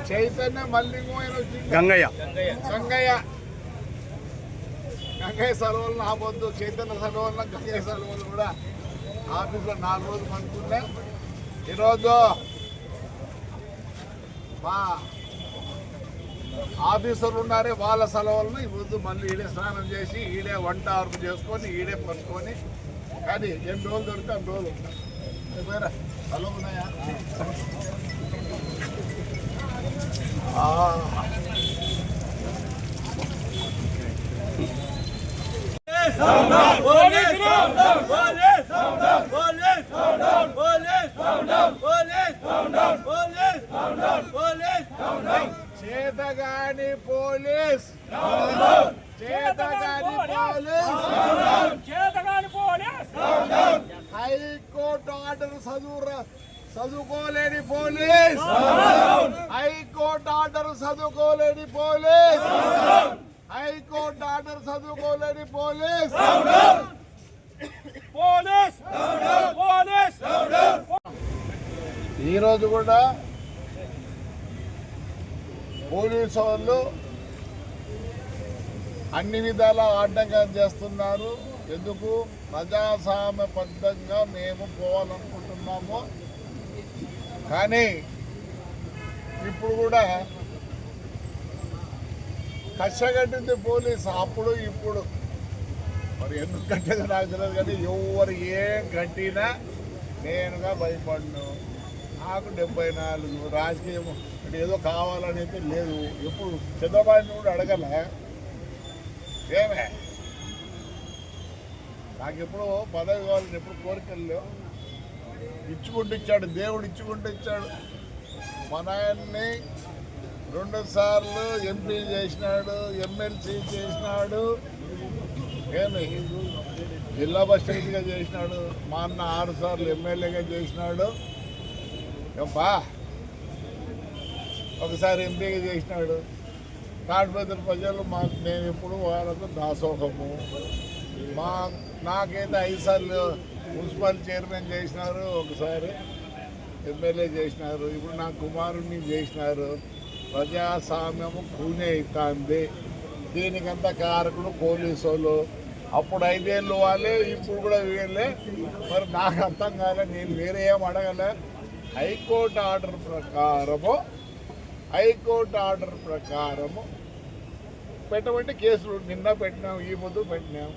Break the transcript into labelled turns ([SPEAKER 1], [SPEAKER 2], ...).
[SPEAKER 1] చైతన్య మళ్ళీ గంగయ్య సెలవులను ఆపొద్దు. చైతన్య సెలవులను గంగయ్య సెలవులు కూడా ఆఫీస్లో 4 రోజులు అనుకుంటే ఈరోజు మా ఆఫీసర్లు ఉన్నారే వాళ్ళ సెలవులను ఈరోజు మళ్ళీ ఈడే స్నానం చేసి ఈడే వంట అరుపు చేసుకొని ఈడే పట్టుకొని కానీ ఎన్ని రోజులు దొరికితే అన్ని రోజులు ఉంటాయి. సెలవు ఉన్నాయా? చేతగాని పోలీస్ హైకోర్టు ఆర్డర్ చదువుకోలేని పోలీస్ హైకోర్టు ఆర్డర్ చదువుకోలేని పోలీస్ హైకోర్టు ఆర్డర్ చదువుకోలేని పోలీస్ ఈరోజు కూడా పోలీసు వాళ్ళు అన్ని విధాల ఆటంకం చేస్తున్నారు. ఎందుకు? ప్రజాస్వామ్యబద్ధంగా మేము పోవాలనుకుంటున్నాము. కానీ ఇప్పుడు కూడా కష్టగట్టింది పోలీసు. అప్పుడు ఇప్పుడు మరి ఎందుకు కట్టేది నాకు తెలియదు. కానీ ఎవరు ఏం కట్టినా నేనుగా భయపడను. నాకు 74 రాజకీయం అంటే ఏదో కావాలని అయితే లేదు. ఎప్పుడు చంద్రబాబు కూడా అడగల ఏమే నాకు ఎప్పుడు పదవి కావాలని ఎప్పుడు కోరికలు ఇచ్చుకుంటూ ఇచ్చాడు. దేవుడు ఇచ్చుకుంటూ ఇచ్చాడు. మన ఆయన్ని 2 సార్లు ఎంపీ చేసినాడు, ఎమ్మెల్సీ చేసినాడు, ఏమి జిల్లా పరిషత్గా చేసినాడు. మా అన్న 6 సార్లు ఎమ్మెల్యేగా చేసినాడు. ఒకసారి ఎంపీగా చేసినాడు. తాడిపత్రి ప్రజలు మాకు నేను ఎప్పుడు వాళ్ళకు దాసోహము. నాకైతే 5 సార్లు మున్సిపల్ చైర్మన్ చేసినారు, ఒకసారి ఎమ్మెల్యే చేసినారు. ఇప్పుడు నా కుమారుడిని చేసినారు. ప్రజాస్వామ్యము కూనే అవుతుంది. దీనికంతా కారకుడు పోలీసు వాళ్ళు. అప్పుడు 5 ఏళ్ళు వాళ్ళే, ఇప్పుడు కూడా వీళ్ళే. మరి నాకు అర్థం కాలే. నేను వేరే ఏం అడగలే. హైకోర్టు ఆర్డర్ ప్రకారము పెట్టమంటే కేసులు నిన్న పెట్టినాం, ఈ పొద్దు పెట్టినాం.